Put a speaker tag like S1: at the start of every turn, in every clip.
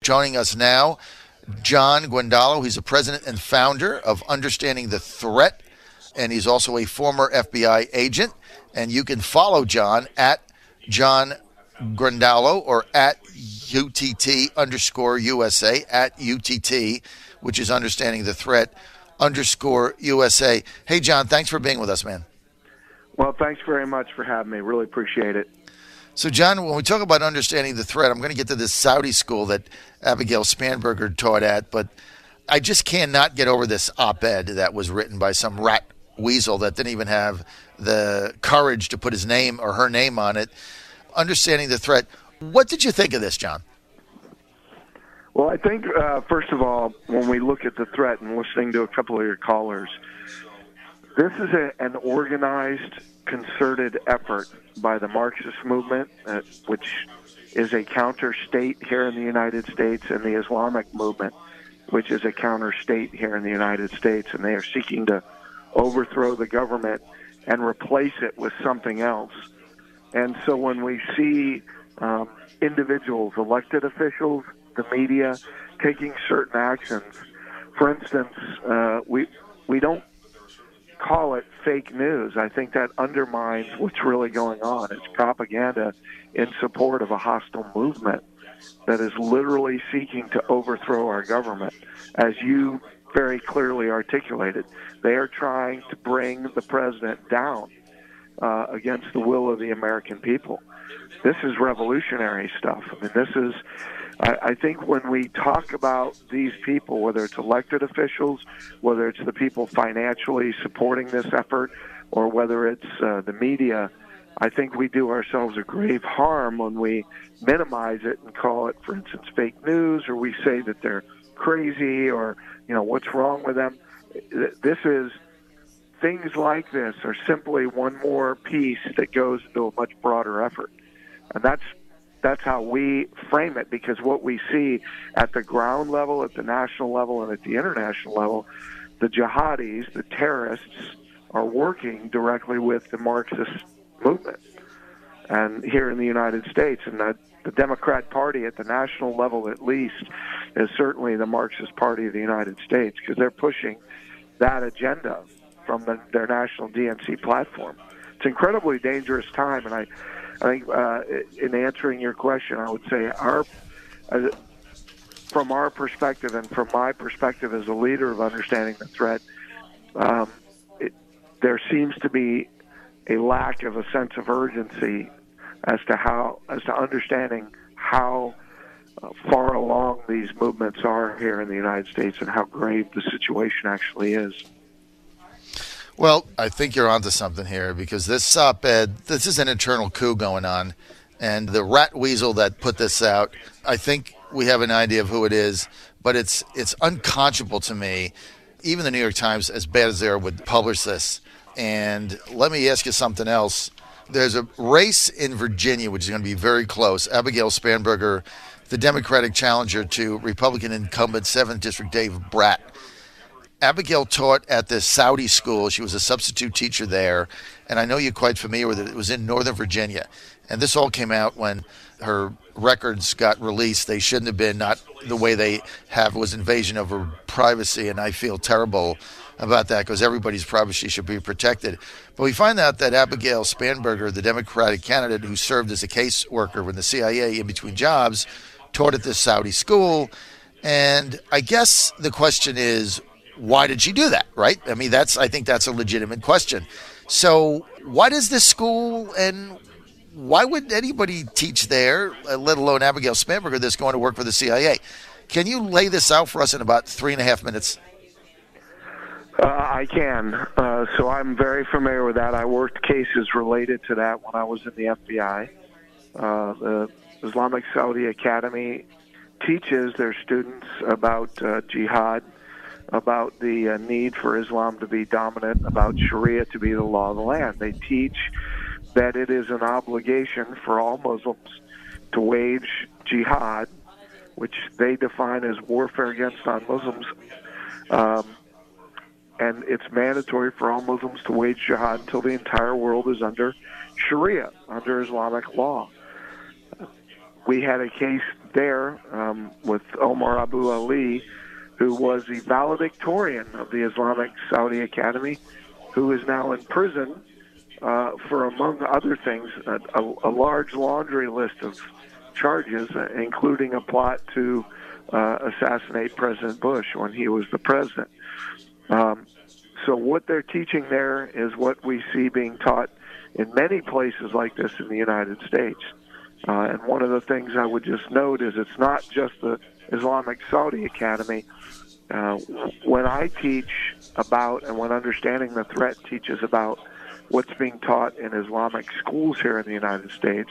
S1: Joining us now, John Guandolo. He's the president and founder of Understanding the Threat, and he's also a former FBI agent. And you can follow John at John Guandolo or at UTT_USA, at UTT, which is Understanding the Threat _USA. Hey, John, thanks for being with us, man.
S2: Well, thanks very much for having me. Really appreciate it.
S1: So, John, when we talk about understanding the threat, I'm going to get to this Saudi school that Abigail Spanberger taught at, but I just cannot get over this op-ed that was written by some rat weasel that didn't even have the courage to put his name or her name on it. Understanding the threat. What did you think of this, John?
S2: Well, I think, first of all, when we look at the threat and listening to a couple of your callers, this is an organized, concerted effort by the Marxist movement, which is a counter-state here in the United States, and the Islamic movement, which is a counter-state here in the United States, and they are seeking to overthrow the government and replace it with something else. And so when we see individuals, elected officials, the media, taking certain actions, for instance, we don't call it fake news. I think that undermines what's really going on. It's propaganda in support of a hostile movement that is literally seeking to overthrow our government. As you very clearly articulated, they are trying to bring the president down against the will of the American people. This is revolutionary stuff. I mean, this is... I think when we talk about these people, whether it's elected officials, whether it's the people financially supporting this effort, or whether it's the media, I think we do ourselves a grave harm when we minimize it and call it, for instance, fake news, or we say that they're crazy, or, you know, what's wrong with them. Things like this are simply one more piece that goes to a much broader effort. And that's how we frame it, because what we see at the ground level, at the national level, and at the international level, the jihadis, the terrorists, are working directly with the Marxist movement. And here in the United States, and the Democrat Party at the national level at least is certainly the Marxist Party of the United States, because they're pushing that agenda from their national DNC platform. It's an incredibly dangerous time, and I think in answering your question, I would say from our perspective and from my perspective as a leader of Understanding the Threat, there seems to be a lack of a sense of urgency as to understanding how far along these movements are here in the United States and how grave the situation actually is.
S1: Well, I think you're onto something here, because this op-ed, this is an internal coup going on, and the rat weasel that put this out, I think we have an idea of who it is, but it's unconscionable to me, even the New York Times, as bad as they are, would publish this. And let me ask you something else. There's a race in Virginia which is going to be very close. Abigail Spanberger, the Democratic challenger to Republican incumbent 7th District Dave Brat. Abigail taught at the Saudi school. She was a substitute teacher there, and I know you're quite familiar with it. It was in Northern Virginia, and this all came out when her records got released. They shouldn't have been, not the way they have, was invasion of her privacy, and I feel terrible about that, because everybody's privacy should be protected. But we find out that Abigail Spanberger, the Democratic candidate who served as a caseworker with the CIA in between jobs, taught at this Saudi school, and I guess the question is, why did she do that, right? I mean, I think that's a legitimate question. So why does this school, and why would anybody teach there, let alone Abigail Spanberger, that's going to work for the CIA? Can you lay this out for us in about 3.5 minutes?
S2: I can. So I'm very familiar with that. I worked cases related to that when I was in the FBI. The Islamic Saudi Academy teaches their students about jihad, about the need for Islam to be dominant, about Sharia to be the law of the land. They teach that it is an obligation for all Muslims to wage jihad, which they define as warfare against non-Muslims. And it's mandatory for all Muslims to wage jihad until the entire world is under Sharia, under Islamic law. we had a case there with Omar Abu Ali, who was the valedictorian of the Islamic Saudi Academy, who is now in prison for, among other things, a large laundry list of charges, including a plot to assassinate President Bush when he was the president. So what they're teaching there is what we see being taught in many places like this in the United States. And one of the things I would just note is it's not just the Islamic Saudi Academy. When I teach about, and when Understanding the Threat teaches about what's being taught in Islamic schools here in the United States,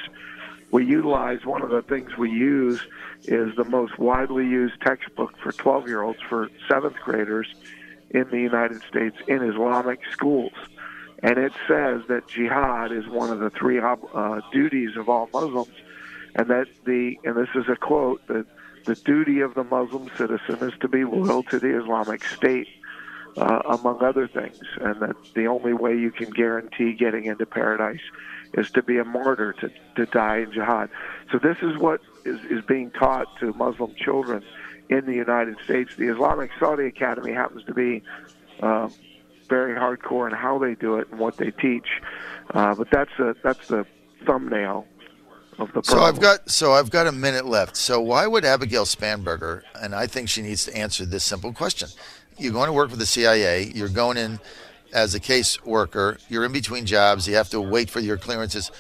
S2: we utilize, one of the things we use is the most widely used textbook for 12-year-olds, for 7th graders in the United States in Islamic schools. And it says that jihad is one of the 3 duties of all Muslims, and that and this is a quote, that the duty of the Muslim citizen is to be loyal to the Islamic State, among other things, and that the only way you can guarantee getting into paradise is to be a martyr, to die in jihad. So this is what is being taught to Muslim children in the United States. The Islamic Saudi Academy happens to be very hardcore in how they do it and what they teach, but that's the thumbnail of the problem.
S1: So I've got a minute left. So why would Abigail Spanberger, and I think she needs to answer this simple question. You're going to work for the CIA. You're going in as a case worker. You're in between jobs. You have to wait for your clearances.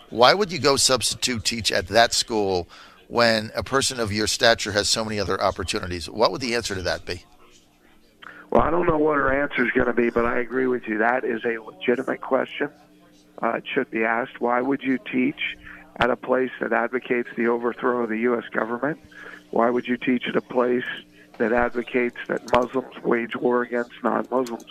S1: Why would you go substitute teach at that school when a person of your stature has so many other opportunities? What would the answer to that be?
S2: Well, I don't know what her answer is going to be, but I agree with you. That is a legitimate question. It should be asked. Why would you teach at a place that advocates the overthrow of the U.S. government? Why would you teach at a place that advocates that Muslims wage war against non-Muslims?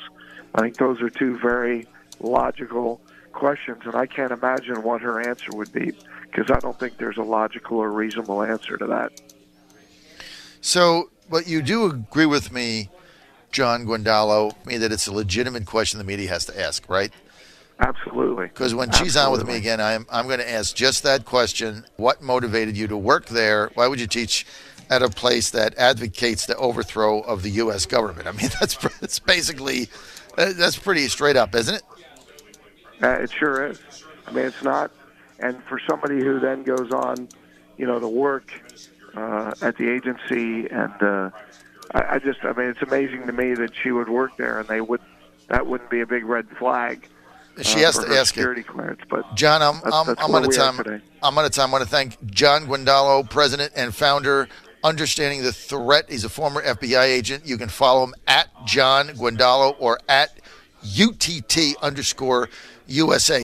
S2: I think those are 2 very logical questions, and I can't imagine what her answer would be, because I don't think there's a logical or reasonable answer to that.
S1: So, but you do agree with me, John Guandolo, that it's a legitimate question the media has to ask, right?
S2: Absolutely.
S1: Because when she's on with me again, I'm going to ask just that question. What motivated you to work there? Why would you teach at a place that advocates the overthrow of the U.S. government? I mean, that's basically, that's pretty straight up, isn't it?
S2: It sure is. I mean, it's not. And for somebody who then goes on, to work at the agency, and I mean, it's amazing to me that she would work there, and that wouldn't be a big red flag.
S1: She has to ask
S2: security clearance, but
S1: John, I'm out of time. I'm out of time. I want to thank John Guandolo, president and founder, Understanding the Threat. He's a former FBI agent. You can follow him at John Guandolo or at UTT_USA.